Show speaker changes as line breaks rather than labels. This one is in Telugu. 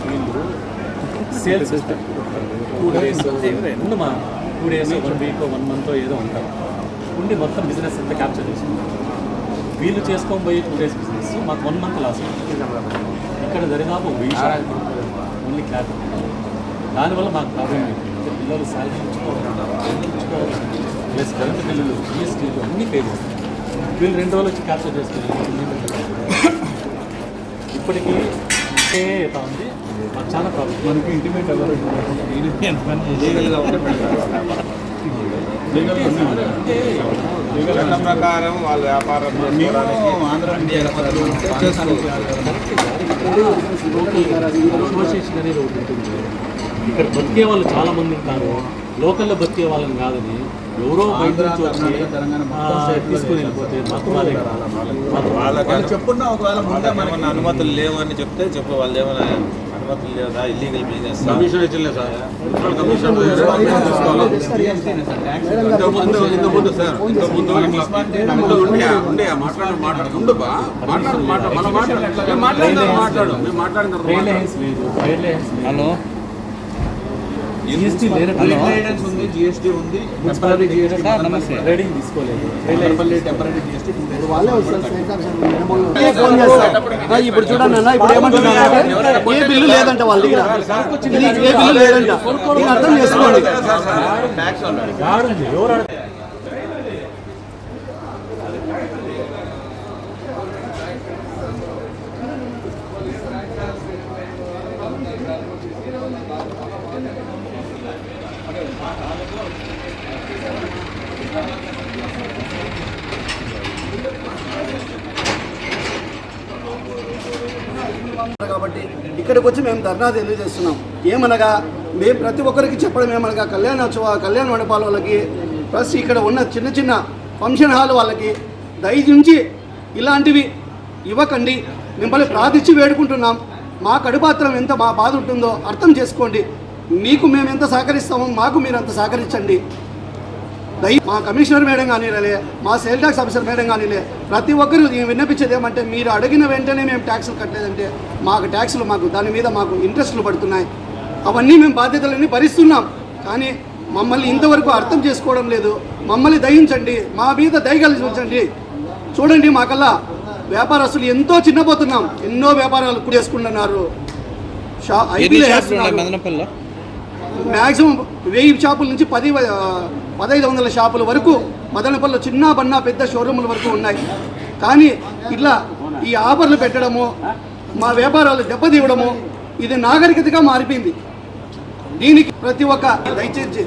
వీళ్ళు sales 2 days ఉండమా 2 days 1 week 1 month ఏదో ఉంటారు ఉండి మొత్తం బిజినెస్ అంతా క్యాప్చర్ చేసుకుంటారు. వీళ్ళు చేసుకోబోయే 2 days బిజినెస్ మాకు 1 month లాస్. ఇక్కడ దరిదాపు ఓన్లీ క్లాస్. దానివల్ల మాకు ప్రాబ్లం ఏంటంటే పిల్లలు శాలరీ ఇచ్చుకోవాలి ప్లస్ కరెంట్ బిల్లులు జిఎస్టీలు అన్నీ పే చేస్తారు. వీళ్ళు 2 రోజులు వచ్చి క్యాప్చర్ చేసుకుని ఇప్పటికీ అవుతా ఉంది. మాకు చాలా ప్రాబ్లం. మనకి ఇంటిమేట్ ఎవరు
ప్రకారం వాళ్ళ వ్యాపారం
అసోసియేషన్ అనేది ఒకటి ఉంటుంది. ఇక్కడ బతికే వాళ్ళు చాలా మంది ఉంటారు. లోకల్లో బతికే వాళ్ళని కాదని ఎవరో బయట నుంచి వచ్చి తీసుకుని వెళ్ళిపోతే మాకు
వాళ్ళకి చెప్పున్నా ఒకవేళ ముందే మనకి అనుమతులు లేవు అని చెప్తే వాళ్ళు ఏమైనా అనుమతులు లేదా ఇల్లీగల్ బిజినెస్ కమిషన్ ఇచ్చలేదు సార్.
హలో జిఎస్టీ
ఉంది, జిఎస్టీ ఉంది,
రేటింగ్ తీసుకోలేదు.
టెంపరీ జిఎస్టీ
ఇప్పుడు చూడండి అన్న, ఇప్పుడు ఏమంటున్నారు, ఏ బిల్లు లేదంట వాళ్ళ దగ్గర, ఏ బిల్లు లేదంట. అర్థం చేసుకోండి. కాబట్టి ఇక్కడికి వచ్చి మేము ధర్నా తెలియజేస్తున్నాం. ఏమనగా మేము ప్రతి ఒక్కరికి చెప్పడం ఏమనగా కళ్యాణ మండపాల వాళ్ళకి ప్లస్ ఇక్కడ ఉన్న చిన్న చిన్న ఫంక్షన్ హాల్ వాళ్ళకి దయచేసి ఇలాంటివి ఇవ్వకండి. మిమ్మల్ని ప్రార్థించి వేడుకుంటున్నాం. మా కడుపాత్రం ఎంత మా బాధ ఉంటుందో అర్థం చేసుకోండి. మీకు మేము ఎంత సహకరిస్తామో మాకు మీరు అంత సహకరించండి. మా కమిషనర్ మేడం కానీలే, మా సేల్ ట్యాక్స్ ఆఫీసర్ మేడం కానీలే, ప్రతి ఒక్కరు విన్నపించేది ఏమంటే మీరు అడిగిన వెంటనే మేము ట్యాక్సులు కట్టలేదంటే మాకు ట్యాక్సులు దాని మీద మాకు ఇంట్రెస్టులు పడుతున్నాయి. అవన్నీ మేము బాధ్యతలన్నీ భరిస్తున్నాం. కానీ మమ్మల్ని ఇంతవరకు అర్థం చేసుకోవడం లేదు. మమ్మల్ని దయించండి, మా మీద దయగలిసి ఉంచండి. చూడండి, మాకల్లా వ్యాపారస్తులు ఎంతో చిన్నపోతున్నాం. ఎన్నో వ్యాపారాలు చేసుకుంటున్నారు. మ్యాక్సిమం 1000 షాపుల నుంచి 1500 షాపుల వరకు మదనపల్లిలో చిన్న బన్నా పెద్ద షోరూముల వరకు ఉన్నాయి. కానీ ఇట్లా ఈ ఆఫర్లు పెట్టడము, మా వ్యాపారాలు దెబ్బతీయడము ఇది నాగరికతగా మారిపోయింది. దీనికి ప్రతి ఒక్క దయచేసి